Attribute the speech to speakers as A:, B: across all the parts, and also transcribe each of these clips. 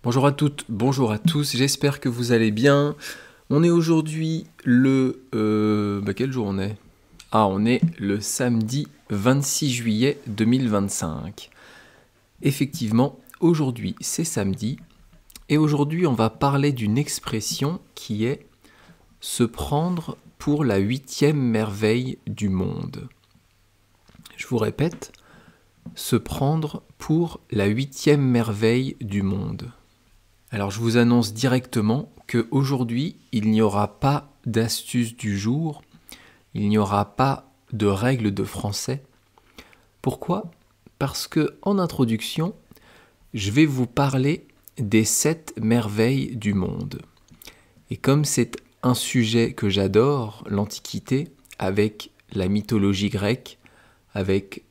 A: Bonjour à toutes, bonjour à tous, j'espère que vous allez bien. On est aujourd'hui le... quel jour on est? On est le samedi 26 juillet 2025. Effectivement, aujourd'hui c'est samedi, et aujourd'hui on va parler d'une expression qui est se prendre pour la 8e merveille du monde. Je vous répète, se prendre pour la 8e merveille du monde. Alors je vous annonce directement qu'aujourd'hui, il n'y aura pas d'astuce du jour, il n'y aura pas de règles de français. Pourquoi? Parce que en introduction, je vais vous parler des 7 merveilles du monde. Et comme c'est un sujet que j'adore, l'Antiquité, avec la mythologie grecque, avec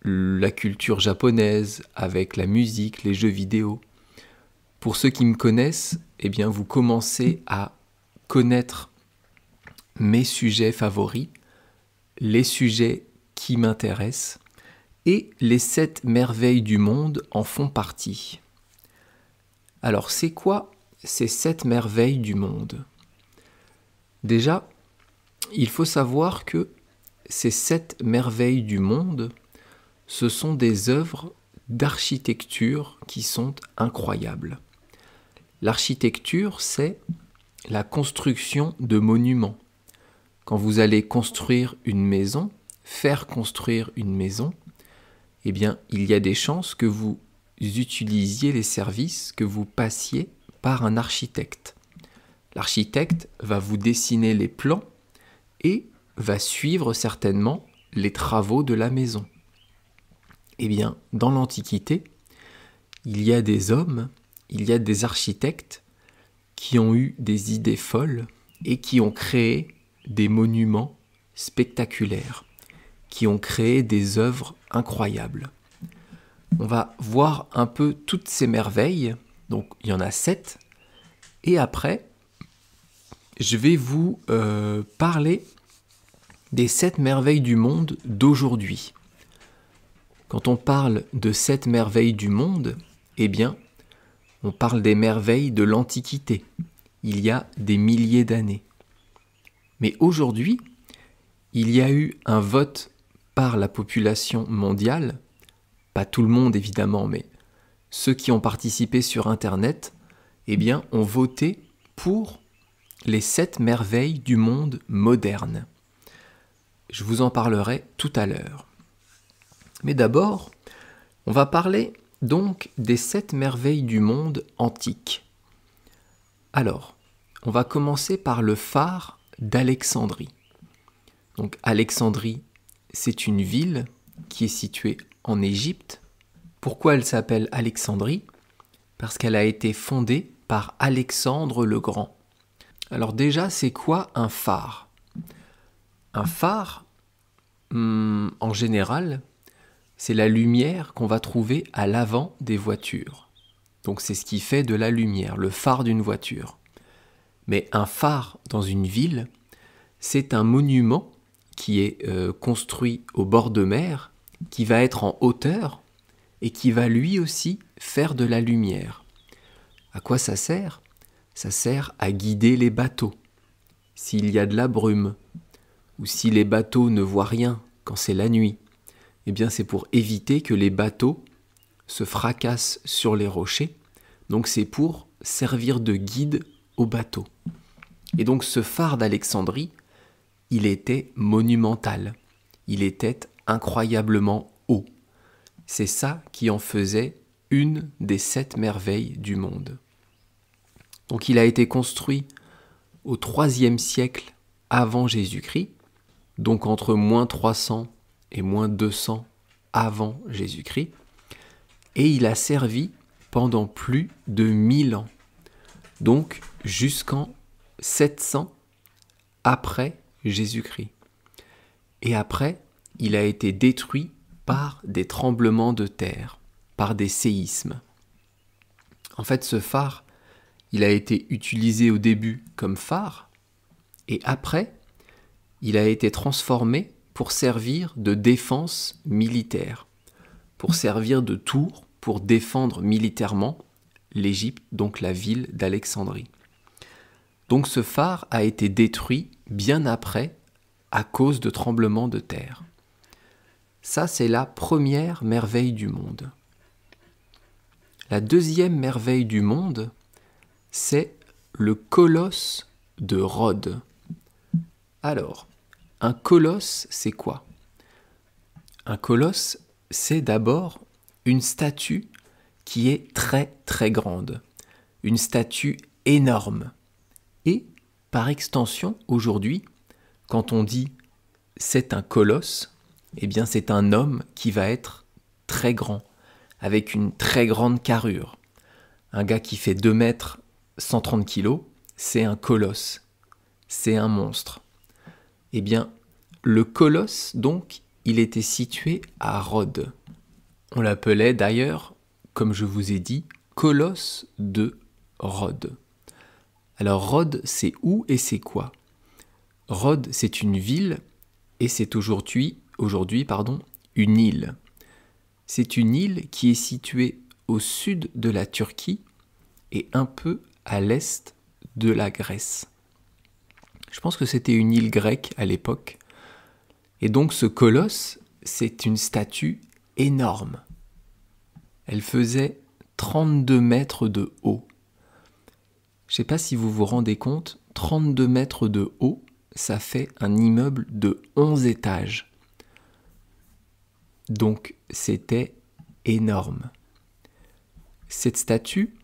A: la culture japonaise, avec la musique, les jeux vidéo, pour ceux qui me connaissent, eh bien vous commencez à connaître mes sujets favoris, les sujets qui m'intéressent, et les 7 merveilles du monde en font partie. Alors c'est quoi ces 7 merveilles du monde? Déjà, il faut savoir que ces 7 merveilles du monde, ce sont des œuvres d'architecture qui sont incroyables. L'architecture, c'est la construction de monuments. Quand vous allez construire une maison, faire construire une maison, eh bien, il y a des chances que vous utilisiez les services, que vous passiez par un architecte. L'architecte va vous dessiner les plans et va suivre certainement les travaux de la maison. Eh bien, dans l'Antiquité, il y a des hommes, il y a des architectes qui ont eu des idées folles et qui ont créé des monuments spectaculaires, qui ont créé des œuvres incroyables. On va voir un peu toutes ces merveilles, donc il y en a 7, et après, je vais vous parler des 7 merveilles du monde d'aujourd'hui. Quand on parle de 7 merveilles du monde, eh bien, on parle des merveilles de l'Antiquité, il y a des milliers d'années. Mais aujourd'hui, il y a eu un vote par la population mondiale, pas tout le monde évidemment, mais ceux qui ont participé sur Internet, eh bien, ont voté pour les 7 merveilles du monde moderne. Je vous en parlerai tout à l'heure. Mais d'abord, on va parler donc des 7 merveilles du monde antique. Alors, on va commencer par le phare d'Alexandrie. Donc Alexandrie, c'est une ville qui est située en Égypte. Pourquoi elle s'appelle Alexandrie? Parce qu'elle a été fondée par Alexandre le Grand. Alors déjà, c'est quoi un phare? Un phare, en général, c'est la lumière qu'on va trouver à l'avant des voitures. Donc c'est ce qui fait de la lumière, le phare d'une voiture. Mais un phare dans une ville, c'est un monument qui est construit au bord de mer, qui va être en hauteur et qui va lui aussi faire de la lumière. À quoi ça sert? Ça sert à guider les bateaux. S'il y a de la brume, ou si les bateaux ne voient rien quand c'est la nuit, eh bien c'est pour éviter que les bateaux se fracassent sur les rochers. Donc c'est pour servir de guide aux bateaux. Et donc ce phare d'Alexandrie, il était monumental. Il était incroyablement haut. C'est ça qui en faisait une des 7 merveilles du monde. Donc il a été construit au IIIe siècle avant Jésus-Christ, donc entre moins 300 et moins 200 avant Jésus-Christ, et il a servi pendant plus de 1000 ans, donc jusqu'en 700 après Jésus-Christ. Et après, il a été détruit par des tremblements de terre, par des séismes. En fait, ce phare, il a été utilisé au début comme phare, et après, il a été transformé pour servir de défense militaire, pour servir de tour, pour défendre militairement l'Égypte, donc la ville d'Alexandrie. Donc ce phare a été détruit bien après à cause de tremblements de terre. Ça, c'est la première merveille du monde. La deuxième merveille du monde, c'est le colosse de Rhodes. Alors, un colosse, c'est quoi? Un colosse, c'est d'abord une statue qui est très très grande, une statue énorme. Et par extension, aujourd'hui, quand on dit c'est un colosse, eh bien c'est un homme qui va être très grand, avec une très grande carrure. Un gars qui fait 2 mètres, 130 kilos, c'est un colosse, c'est un monstre. Eh bien, le colosse, donc, il était situé à Rhodes. On l'appelait d'ailleurs, comme je vous ai dit, colosse de Rhodes. Alors Rhodes, c'est où et c'est quoi? Rhodes, c'est une ville et c'est aujourd'hui, une île. C'est une île qui est située au sud de la Turquie et un peu à l'est de la Grèce. Je pense que c'était une île grecque à l'époque. Et donc ce colosse, c'est une statue énorme. Elle faisait 32 mètres de haut. Je ne sais pas si vous vous rendez compte, 32 mètres de haut, ça fait un immeuble de 11 étages. Donc c'était énorme. Cette statue,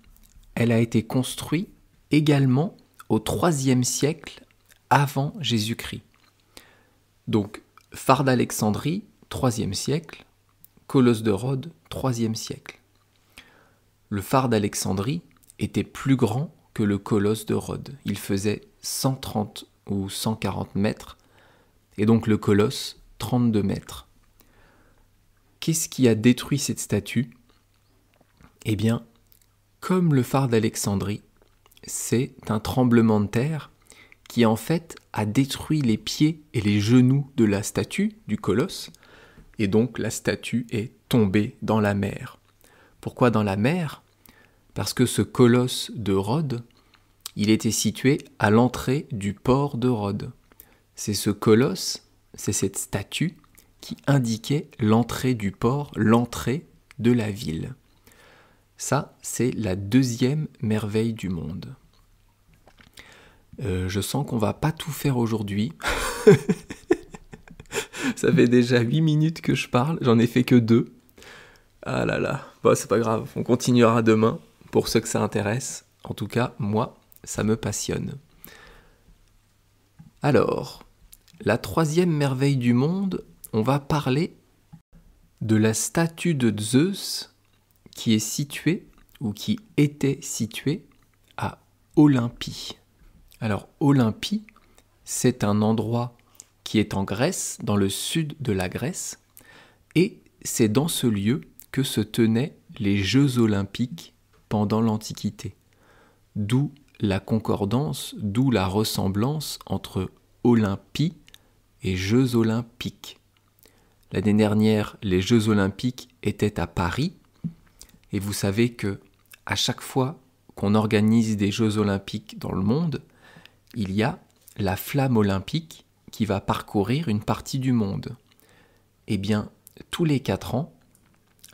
A: elle a été construite également au IIIe siècle avant Jésus-Christ. Donc phare d'Alexandrie, IIIe siècle, colosse de Rhodes, IIIe siècle. Le phare d'Alexandrie était plus grand que le colosse de Rhodes. Il faisait 130 ou 140 mètres, et donc le colosse, 32 mètres. Qu'est-ce qui a détruit cette statue? Eh bien, comme le phare d'Alexandrie, c'est un tremblement de terre qui en fait a détruit les pieds et les genoux de la statue, du colosse, et donc la statue est tombée dans la mer. Pourquoi dans la mer? Parce que ce colosse de Rhodes, il était situé à l'entrée du port de Rhodes. C'est ce colosse, c'est cette statue qui indiquait l'entrée du port, l'entrée de la ville. Ça, c'est la deuxième merveille du monde. Je sens qu'on va pas tout faire aujourd'hui. Ça fait déjà 8 minutes que je parle, j'en ai fait que 2. Ah là là, bon, c'est pas grave, on continuera demain pour ceux que ça intéresse. En tout cas, moi, ça me passionne. Alors, la troisième merveille du monde, on va parler de la statue de Zeus qui est située, ou qui était située, à Olympie. Alors, Olympie, c'est un endroit qui est en Grèce, dans le sud de la Grèce, et c'est dans ce lieu que se tenaient les Jeux olympiques pendant l'Antiquité. D'où la concordance, d'où la ressemblance entre Olympie et Jeux olympiques. L'année dernière, les Jeux olympiques étaient à Paris, et vous savez que à chaque fois qu'on organise des Jeux olympiques dans le monde, il y a la flamme olympique qui va parcourir une partie du monde. Eh bien, tous les 4 ans,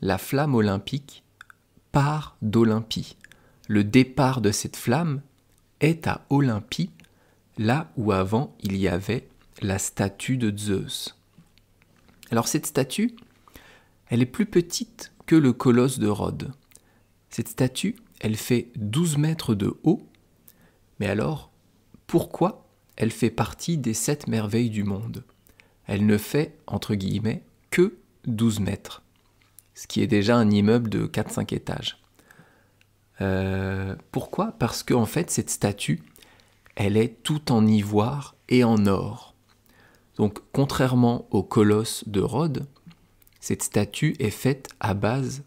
A: la flamme olympique part d'Olympie. Le départ de cette flamme est à Olympie, là où avant il y avait la statue de Zeus. Alors cette statue, elle est plus petite que le colosse de Rhodes. Cette statue, elle fait 12 mètres de haut, mais alors, pourquoi elle fait partie des 7 merveilles du monde? Elle ne fait, entre guillemets, que 12 mètres, ce qui est déjà un immeuble de 4-5 étages. Pourquoi? Parce qu'en fait, cette statue, elle est tout en ivoire et en or. Donc, contrairement au colosse de Rhodes, cette statue est faite à base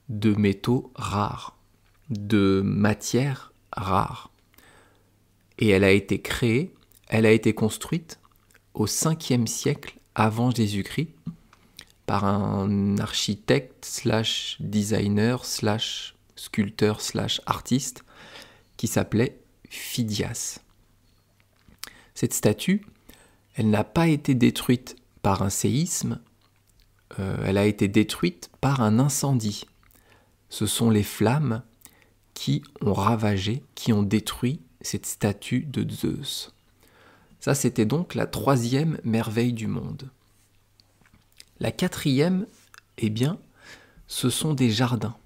A: de métaux rares, de matières rares. Et elle a été créée, elle a été construite au 5e siècle avant Jésus-Christ par un architecte / designer / sculpteur / artiste, qui s'appelait Phidias. Cette statue, elle n'a pas été détruite par un séisme, elle a été détruite par un incendie. Ce sont les flammes qui ont ravagé, qui ont détruit cette statue de Zeus. Ça, c'était donc la 3e merveille du monde. La 4e, eh bien, ce sont des jardins.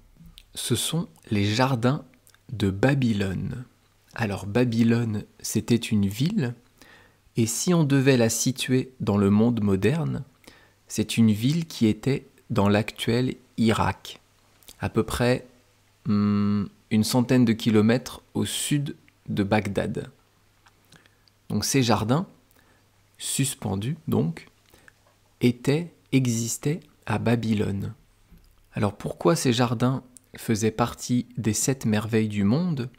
A: Ce sont les jardins de Babylone. Alors, Babylone, c'était une ville, et si on devait la situer dans le monde moderne, c'est une ville qui était dans l'actuel Irak, à peu près une centaine de kilomètres au sud de Bagdad. Donc ces jardins, suspendus donc, existaient à Babylone. Alors pourquoi ces jardins faisaient partie des 7 merveilles du monde ?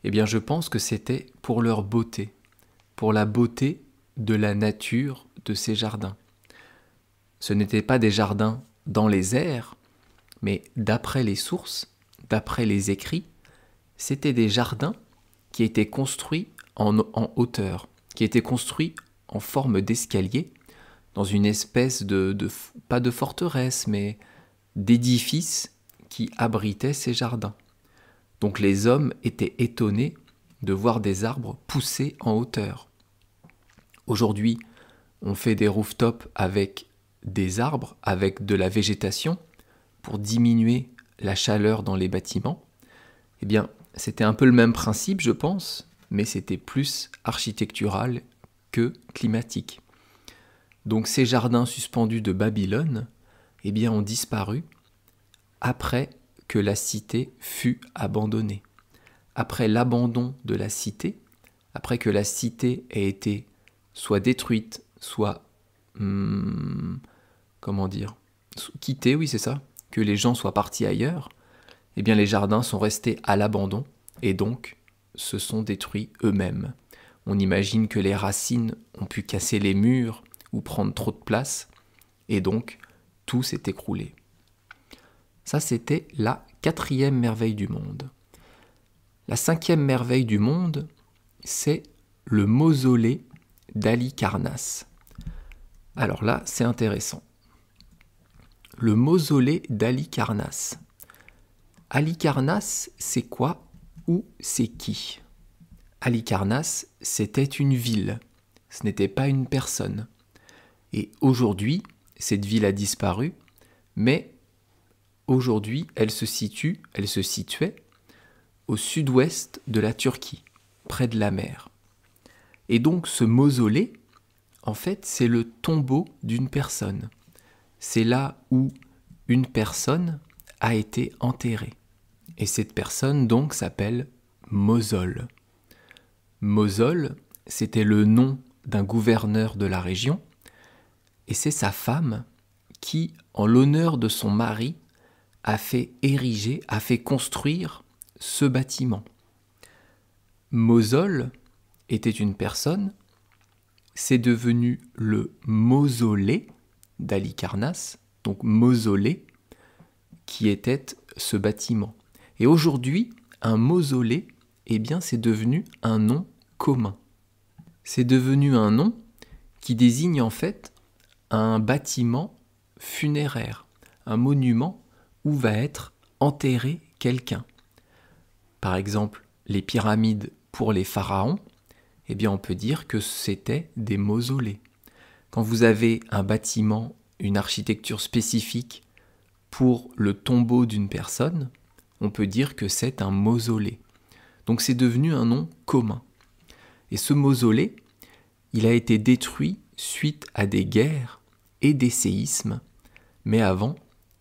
A: Eh bien je pense que c'était pour leur beauté, pour la beauté de la nature de ces jardins. Ce n'étaient pas des jardins dans les airs, mais d'après les sources, d'après les écrits, c'était des jardins qui étaient construits en hauteur, qui étaient construits en forme d'escalier, dans une espèce pas de forteresse, mais d'édifice qui abritait ces jardins. Donc les hommes étaient étonnés de voir des arbres pousser en hauteur. Aujourd'hui, on fait des rooftops avec des arbres, avec de la végétation, pour diminuer la chaleur dans les bâtiments. Eh bien, c'était un peu le même principe, je pense, mais c'était plus architectural que climatique. Donc ces jardins suspendus de Babylone, eh bien, ont disparu après que la cité fut abandonnée. Après l'abandon de la cité, après que la cité ait été soit détruite, soit quittée, oui c'est ça, que les gens soient partis ailleurs, eh bien les jardins sont restés à l'abandon et donc se sont détruits eux-mêmes. On imagine que les racines ont pu casser les murs ou prendre trop de place et donc tout s'est écroulé. Ça c'était la 4e merveille du monde. La 5e merveille du monde, c'est le mausolée d'Halicarnasse. Alors là, c'est intéressant. Le mausolée d'Halicarnasse. Halicarnasse, c'est quoi ou c'est qui ? Halicarnasse, c'était une ville. Ce n'était pas une personne. Et aujourd'hui, cette ville a disparu, mais aujourd'hui, elle se situait au sud-ouest de la Turquie, près de la mer. Et donc ce mausolée, en fait, c'est le tombeau d'une personne. C'est là où une personne a été enterrée. Et cette personne, donc, s'appelle Mosol. Mosol, c'était le nom d'un gouverneur de la région, et c'est sa femme qui, en l'honneur de son mari, a fait construire ce bâtiment. Mosol était une personne, c'est devenu le mausolée d'Halicarnasse, donc mausolée, qui était ce bâtiment. Et aujourd'hui, un mausolée, eh bien, c'est devenu un nom commun. C'est devenu un nom qui désigne en fait un bâtiment funéraire, un monument où va être enterré quelqu'un. Par exemple, les pyramides pour les pharaons, eh bien on peut dire que c'était des mausolées. Quand vous avez un bâtiment, une architecture spécifique pour le tombeau d'une personne, on peut dire que c'est un mausolée. Donc c'est devenu un nom commun. Et ce mausolée, il a été détruit suite à des guerres et des séismes, mais avant,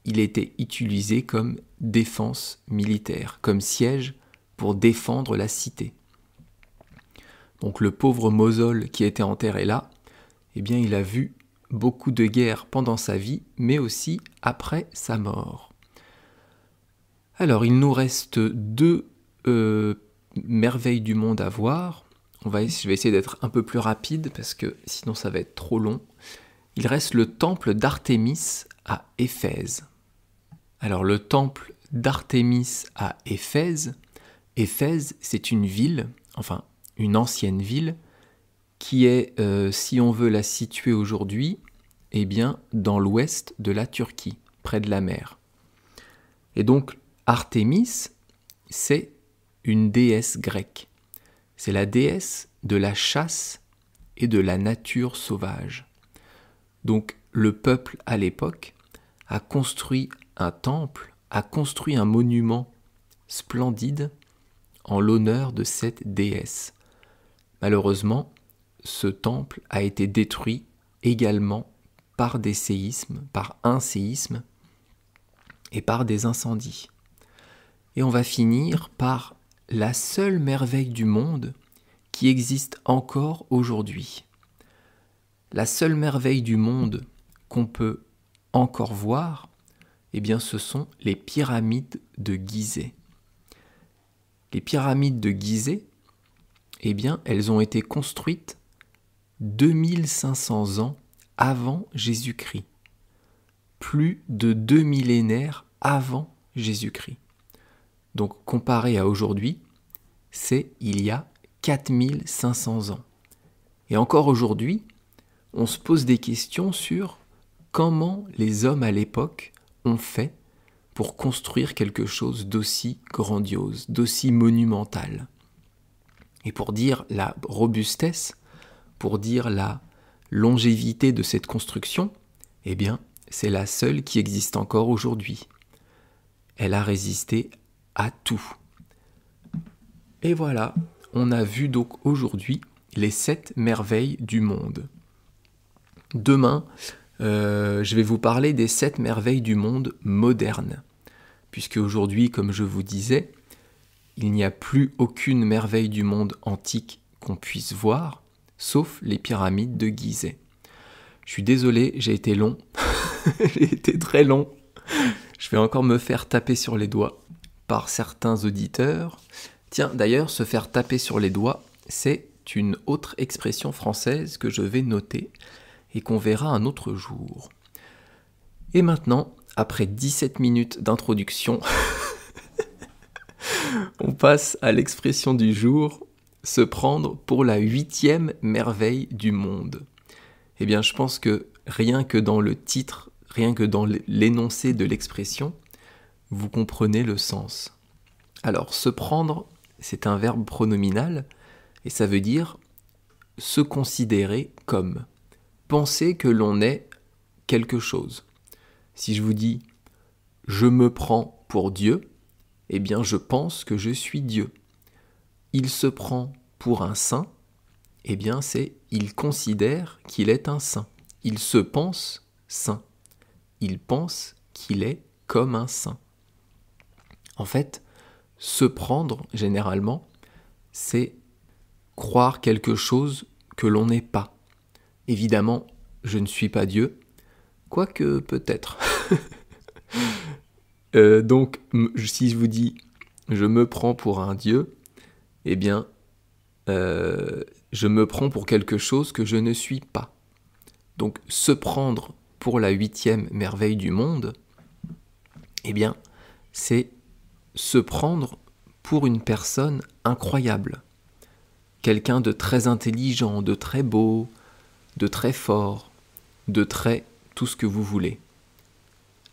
A: il était utilisé comme défense militaire, comme siège pour défendre la cité. Donc le pauvre Mosol qui était enterré là, eh bien il a vu beaucoup de guerres pendant sa vie, mais aussi après sa mort. Alors il nous reste 2 merveilles du monde à voir. Je vais essayer d'être un peu plus rapide parce que sinon ça va être trop long. Il reste le temple d'Artémis à Éphèse. Alors le temple d'Artémis à Éphèse. Éphèse, c'est une ville, enfin une ancienne ville, qui est, si on veut la situer aujourd'hui, eh bien dans l'ouest de la Turquie, près de la mer. Et donc Artémis, c'est une déesse grecque. C'est la déesse de la chasse et de la nature sauvage. Donc le peuple à l'époque a construit un temple, a construit un monument splendide en l'honneur de cette déesse. Malheureusement, ce temple a été détruit également par des séismes, par un séisme et par des incendies. Et on va finir par la seule merveille du monde qui existe encore aujourd'hui. La seule merveille du monde qu'on peut encore voir, eh bien, ce sont les pyramides de Gizeh. Les pyramides de Gizeh, eh bien, elles ont été construites 2500 ans avant Jésus-Christ. Plus de 2 millénaires avant Jésus-Christ. Donc, comparé à aujourd'hui, c'est il y a 4500 ans. Et encore aujourd'hui, on se pose des questions sur comment les hommes à l'époque ont fait pour construire quelque chose d'aussi grandiose, d'aussi monumental. Et pour dire la robustesse, pour dire la longévité de cette construction, eh bien, c'est la seule qui existe encore aujourd'hui. Elle a résisté à tout. Et voilà, on a vu donc aujourd'hui les 7 merveilles du monde. Demain, je vais vous parler des 7 merveilles du monde modernes. Puisque aujourd'hui, comme je vous disais, il n'y a plus aucune merveille du monde antique qu'on puisse voir, sauf les pyramides de Gizeh. Je suis désolé, j'ai été long. J'ai été très long. Je vais encore me faire taper sur les doigts par certains auditeurs. Tiens, d'ailleurs, se faire taper sur les doigts, c'est une autre expression française que je vais noter et qu'on verra un autre jour. Et maintenant, après 17 minutes d'introduction, on passe à l'expression du jour, se prendre pour la 8e merveille du monde. Eh bien, je pense que rien que dans le titre, rien que dans l'énoncé de l'expression, vous comprenez le sens. Alors, se prendre, c'est un verbe pronominal, et ça veut dire se considérer comme. Penser que l'on est quelque chose. Si je vous dis « je me prends pour Dieu », eh bien je pense que je suis Dieu. Il se prend pour un saint, eh bien c'est « il considère qu'il est un saint ». Il se pense saint. Il pense qu'il est comme un saint. En fait, se prendre, généralement, c'est croire quelque chose que l'on n'est pas. Évidemment, je ne suis pas Dieu, quoique peut-être. Donc, si je vous dis « je me prends pour un Dieu », eh bien, je me prends pour quelque chose que je ne suis pas. Donc, se prendre pour la 8e merveille du monde, eh bien, c'est se prendre pour une personne incroyable. Quelqu'un de très intelligent, de très beau, de très fort, de très tout ce que vous voulez.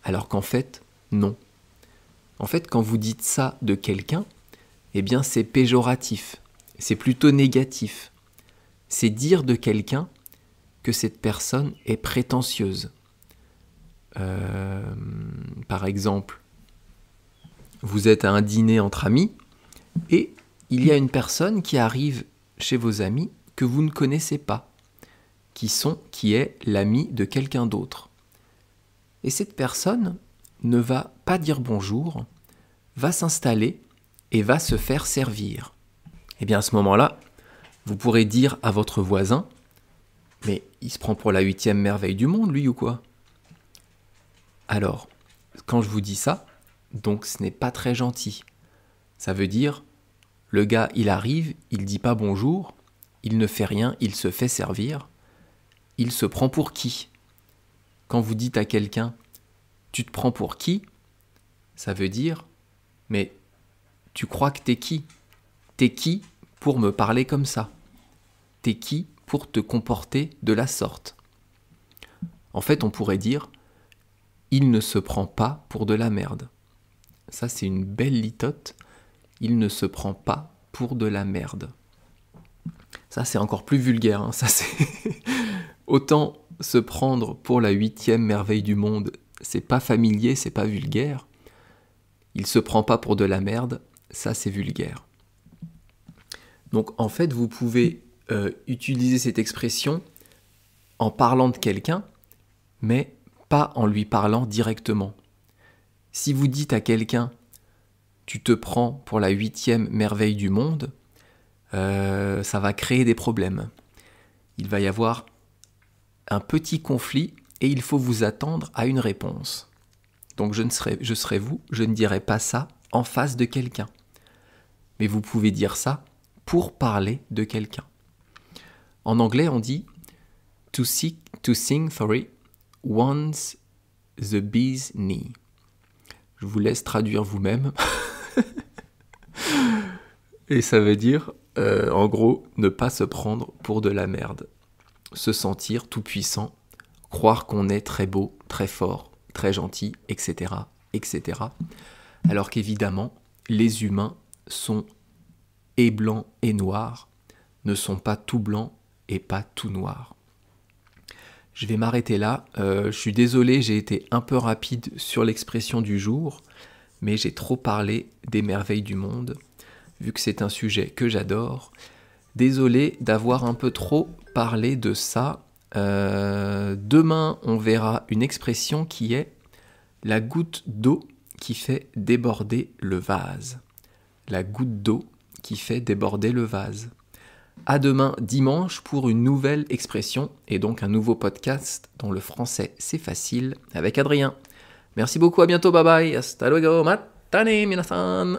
A: Alors qu'en fait, non. En fait, quand vous dites ça de quelqu'un, eh bien c'est péjoratif, c'est plutôt négatif. C'est dire de quelqu'un que cette personne est prétentieuse. Par exemple, vous êtes à un dîner entre amis et il y a une personne qui arrive chez vos amis que vous ne connaissez pas, qui est l'ami de quelqu'un d'autre. Et cette personne ne va pas dire bonjour, va s'installer et va se faire servir. Et bien à ce moment-là, vous pourrez dire à votre voisin « Mais il se prend pour la 8e merveille du monde, lui, ou quoi ?» Alors, quand je vous dis ça, donc ce n'est pas très gentil. Ça veut dire, le gars, il arrive, il dit pas bonjour, il ne fait rien, il se fait servir. Il se prend pour qui ? Quand vous dites à quelqu'un « tu te prends pour qui ?», ça veut dire Mais tu crois que t'es qui ? T'es qui pour me parler comme ça ? T'es qui pour te comporter de la sorte ? En fait, on pourrait dire « il ne se prend pas pour de la merde ». Ça, c'est une belle litote. Il ne se prend pas pour de la merde. Ça, c'est encore plus vulgaire. Hein. Ça, c'est autant se prendre pour la 8e merveille du monde, c'est pas familier, c'est pas vulgaire. Il se prend pas pour de la merde, ça, c'est vulgaire. Donc, en fait, vous pouvez utiliser cette expression en parlant de quelqu'un, mais pas en lui parlant directement. Si vous dites à quelqu'un « tu te prends pour la 8e merveille du monde », ça va créer des problèmes. Il va y avoir un petit conflit et il faut vous attendre à une réponse. Donc je serai vous, je ne dirai pas ça en face de quelqu'un. Mais vous pouvez dire ça pour parler de quelqu'un. En anglais, on dit to sing one's the bee's knee. Je vous laisse traduire vous-même. Et ça veut dire, en gros, ne pas se prendre pour de la merde. Se sentir tout puissant, croire qu'on est très beau, très fort, très gentil, etc., etc. Alors qu'évidemment, les humains sont et blancs et noirs, ne sont pas tout blancs et pas tout noirs. Je vais m'arrêter là. Je suis désolé, j'ai été un peu rapide sur l'expression du jour, mais j'ai trop parlé des merveilles du monde, vu que c'est un sujet que j'adore. Désolé d'avoir un peu trop parlé de ça. Demain, on verra une expression qui est la goutte d'eau qui fait déborder le vase. La goutte d'eau qui fait déborder le vase. À demain dimanche pour une nouvelle expression et donc un nouveau podcast dont le français c'est facile avec Adrien. Merci beaucoup, à bientôt, bye bye. Hasta luego, matane minasan.